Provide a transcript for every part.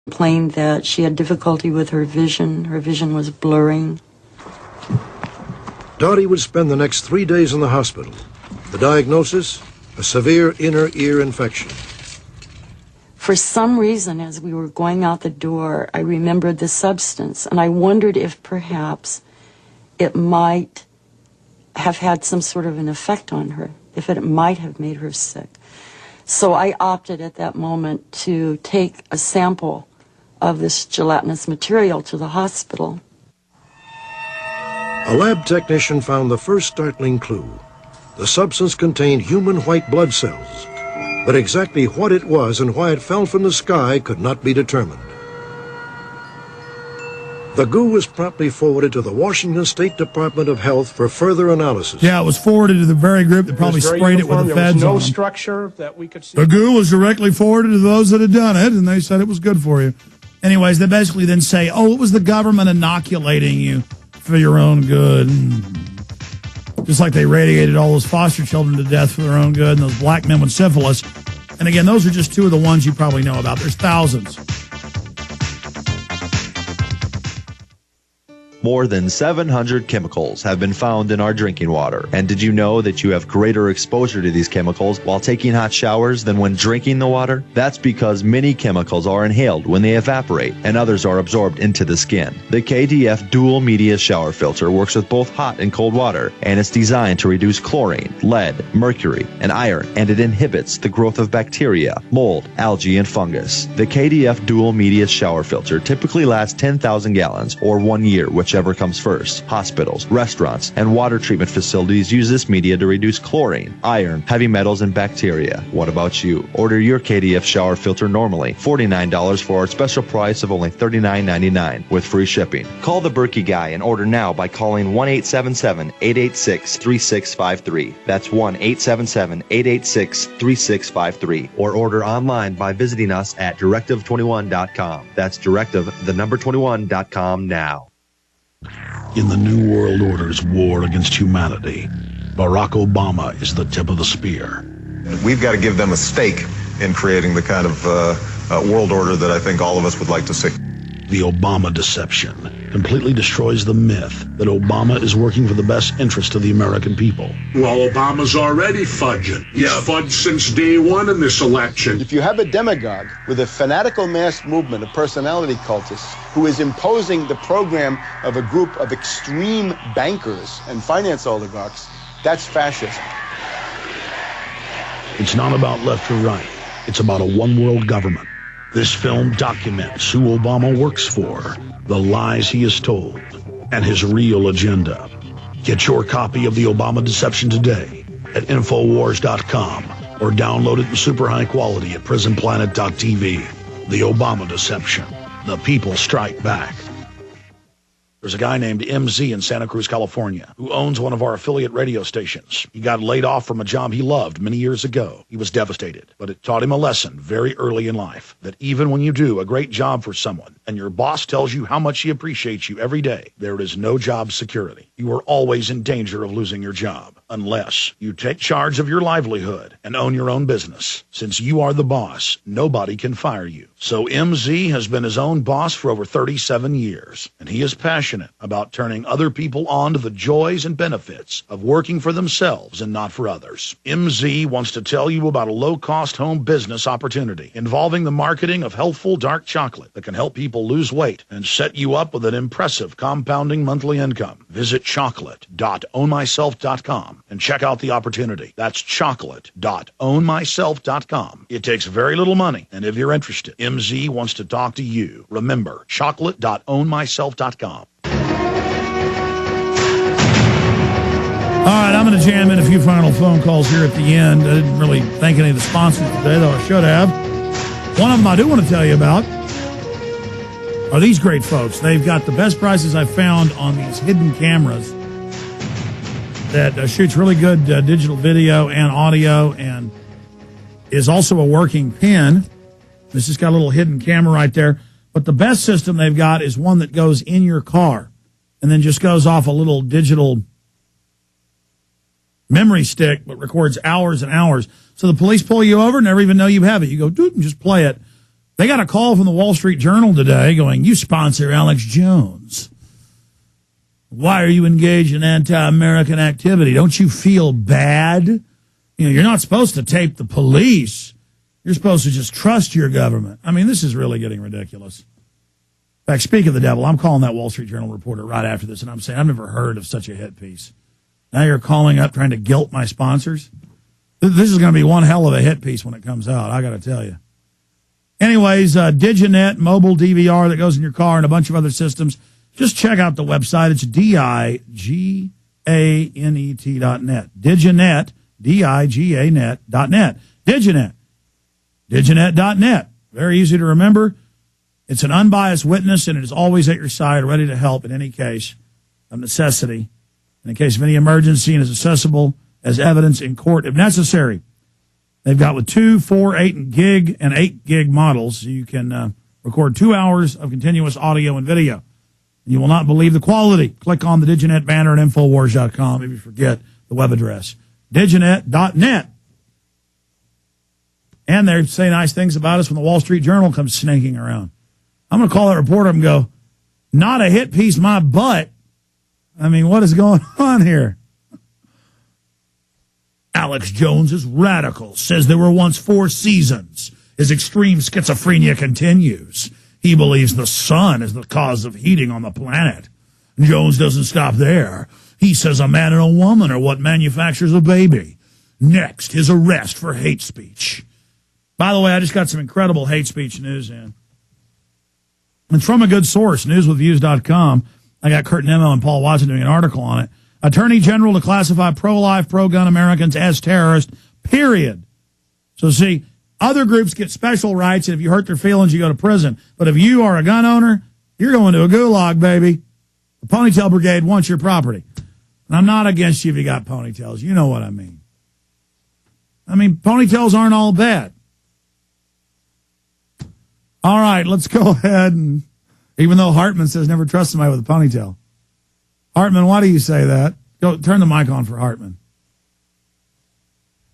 Complained that she had difficulty with her vision. Her vision was blurring. Dottie would spend the next 3 days in the hospital. The diagnosis, a severe inner ear infection. For some reason, as we were going out the door, I remembered the substance, and I wondered if perhaps it might have had some sort of an effect on her, if it might have made her sick. So I opted at that moment to take a sample of this gelatinous material to the hospital. A lab technician found the first startling clue. The substance contained human white blood cells, but exactly what it was and why it fell from the sky could not be determined. The goo was promptly forwarded to the Washington State Department of Health for further analysis. Yeah, it was forwarded to the very group that probably sprayed it with the feds. There was no structure that we could see. The goo was directly forwarded to those that had done it, and they said it was good for you. Anyways, they basically then say, oh, it was the government inoculating you for your own good. Just like they radiated all those foster children to death for their own good, and those black men with syphilis. And again, those are just two of the ones you probably know about. There's thousands. More than 700 chemicals have been found in our drinking water. And did you know that you have greater exposure to these chemicals while taking hot showers than when drinking the water? That's because many chemicals are inhaled when they evaporate and others are absorbed into the skin. The KDF Dual Media Shower Filter works with both hot and cold water, and it's designed to reduce chlorine, lead, mercury, and iron, and it inhibits the growth of bacteria, mold, algae, and fungus. The KDF Dual Media Shower Filter typically lasts 10,000 gallons or 1 year, whichever comes first. Hospitals, restaurants, and water treatment facilities use this media to reduce chlorine, iron, heavy metals, and bacteria. What about you? Order your KDF shower filter normally $49 for our special price of only $39.99 with free shipping. Call the Berkey Guy and order now by calling 1-877-886-3653. That's 1-877-886-3653. Or order online by visiting us at directive21.com. That's directive21.com now. In the New World Order's war against humanity, Barack Obama is the tip of the spear. We've got to give them a stake in creating the kind of world order that I think all of us would like to see. The Obama deception completely destroys the myth that Obama is working for the best interest of the American people. Well, Obama's already fudging. He's fudged since day one in this election. If you have a demagogue with a fanatical mass movement of personality cultists who is imposing the program of a group of extreme bankers and finance oligarchs, that's fascism. It's not about left or right. It's about a one-world government. This film documents who Obama works for, the lies he has told, and his real agenda. Get your copy of The Obama Deception today at Infowars.com or download it in super high quality at PrisonPlanet.tv. The Obama Deception. The people strike back. There's a guy named MZ in Santa Cruz, California, who owns one of our affiliate radio stations. He got laid off from a job he loved many years ago. He was devastated, but it taught him a lesson very early in life, that even when you do a great job for someone and your boss tells you how much he appreciates you every day, there is no job security. You are always in danger of losing your job unless you take charge of your livelihood and own your own business. Since you are the boss, nobody can fire you. So MZ has been his own boss for over 37 years, and he is passionate about turning other people on to the joys and benefits of working for themselves and not for others. MZ wants to tell you about a low-cost home business opportunity involving the marketing of healthful dark chocolate that can help people lose weight and set you up with an impressive compounding monthly income. Visit chocolate.ownmyself.com and check out the opportunity. That's chocolate.ownmyself.com. It takes very little money, and if you're interested, MZ wants to talk to you. Remember, chocolate.ownmyself.com. All right, I'm going to jam in a few final phone calls here at the end. I didn't really thank any of the sponsors today, though I should have. One of them I do want to tell you about are these great folks. They've got the best prices I've found on these hidden cameras that shoots really good digital video and audio and is also a working pen. This has got a little hidden camera right there. But the best system they've got is one that goes in your car and then just goes off a little digital memory stick, but records hours and hours. So the police pull you over, never even know you have it. You go, dude, and just play it. They got a call from the Wall Street Journal today going, you sponsor Alex Jones. Why are you engaged in anti-American activity? Don't you feel bad? You know, you're not supposed to tape the police. You're supposed to just trust your government. I mean, this is really getting ridiculous. In fact, speak of the devil, I'm calling that Wall Street Journal reporter right after this, and I'm saying, I've never heard of such a hit piece. Now you're calling up trying to guilt my sponsors? This is going to be one hell of a hit piece when it comes out, I got to tell you. Anyways, Diginet, mobile DVR that goes in your car and a bunch of other systems. Just check out the website. It's diganet.net. Diginet, diganet.net. Diginet. Diginet.net. Very easy to remember. It's an unbiased witness, and it is always at your side, ready to help in any case of necessity. In case of any emergency, and is accessible as evidence in court if necessary. They've got with 2, 4, 8 gig and 8 gig models. So you can record 2 hours of continuous audio and video. You will not believe the quality. Click on the Diginet banner at Infowars.com if you forget the web address. Diginet.net. And they say nice things about us when the Wall Street Journal comes snaking around. I'm going to call that reporter and go, not a hit piece, my butt. I mean, what is going on here? Alex Jones is radical, says there were once 4 seasons. His extreme schizophrenia continues. He believes the sun is the cause of heating on the planet. Jones doesn't stop there. He says a man and a woman are what manufactures a baby. Next, his arrest for hate speech. By the way, I just got some incredible hate speech news in. It's from a good source, newswithviews.com. I got Kurt Nemo and Paul Watson doing an article on it. Attorney General to classify pro-life, pro-gun Americans as terrorists, period. So see, other groups get special rights, and if you hurt their feelings, you go to prison. But if you are a gun owner, you're going to a gulag, baby. The Ponytail Brigade wants your property. And I'm not against you if you got ponytails. You know what I mean. I mean, ponytails aren't all bad. All right, let's go ahead and, even though Hartman says never trust somebody with a ponytail. Hartman, why do you say that? Go turn the mic on for Hartman.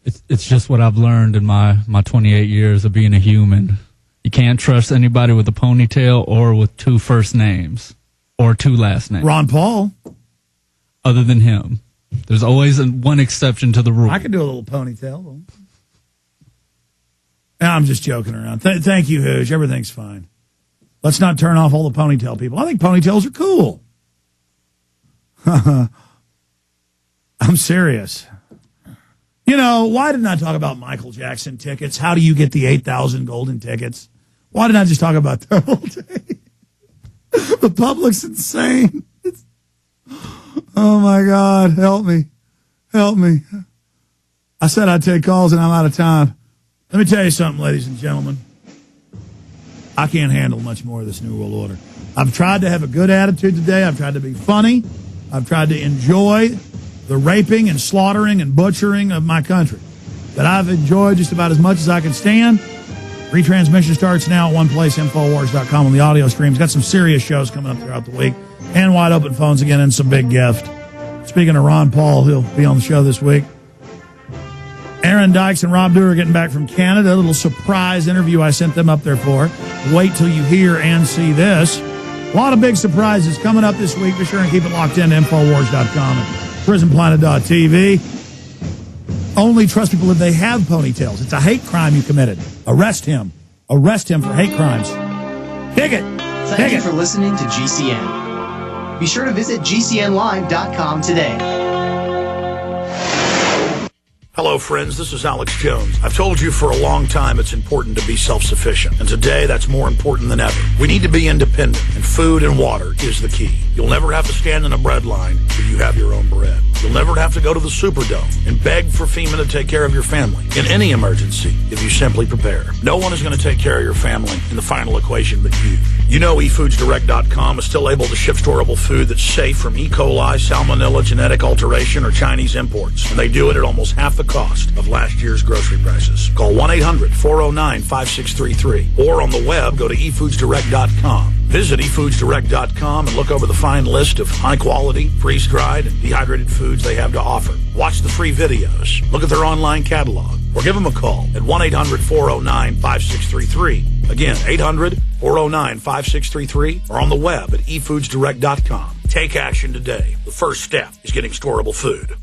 It's just what I've learned in my 28 years of being a human. You can't trust anybody with a ponytail or with 2 first names or 2 last names. Ron Paul. Other than him. There's always one exception to the rule. I could do a little ponytail. I'm just joking around. Thank you, Hooge. Everything's fine. Let's not turn off all the ponytail people. I think ponytails are cool. I'm serious. You know, why didn't I talk about Michael Jackson tickets? How do you get the 8,000 golden tickets? Why didn't I just talk about that all day? The public's insane. Oh, my God. Help me. Help me. I said I'd take calls, and I'm out of time. Let me tell you something, ladies and gentlemen. I can't handle much more of this New World Order. I've tried to have a good attitude today. I've tried to be funny. I've tried to enjoy the raping and slaughtering and butchering of my country that I've enjoyed just about as much as I can stand. Retransmission starts now at one place, Infowars.com, on the audio streams. Got some serious shows coming up throughout the week, and wide open phones again, and some big gift. Speaking of Ron Paul, he'll be on the show this week. Aaron Dykes and Rob Dewar are getting back from Canada. A little surprise interview I sent them up there for. Wait till you hear and see this. A lot of big surprises coming up this week. Be sure and keep it locked in to Infowars.com and PrisonPlanet.tv. Only trust people if they have ponytails. It's a hate crime you committed. Arrest him. Arrest him for hate crimes. Dig it. Thank you for listening to GCN. Be sure to visit GCNlive.com today. Hello, friends. This is Alex Jones. I've told you for a long time it's important to be self-sufficient. And today, that's more important than ever. We need to be independent, and food and water is the key. You'll never have to stand in a bread line if you have your own bread. You'll never have to go to the Superdome and beg for FEMA to take care of your family in any emergency if you simply prepare. No one is going to take care of your family in the final equation but you. You know eFoodsDirect.com is still able to ship storable food that's safe from E. coli, salmonella, genetic alteration, or Chinese imports. And they do it at almost half the cost of last year's grocery prices. Call 1-800-409-5633 or on the web, go to eFoodsDirect.com. Visit eFoodsDirect.com and look over the fine list of high-quality, freeze-dried, and dehydrated foods they have to offer. Watch the free videos. Look at their online catalog. Or give them a call at 1-800-409-5633. Again, 800-409-5633 or on the web at efoodsdirect.com. Take action today. The first step is getting storable food.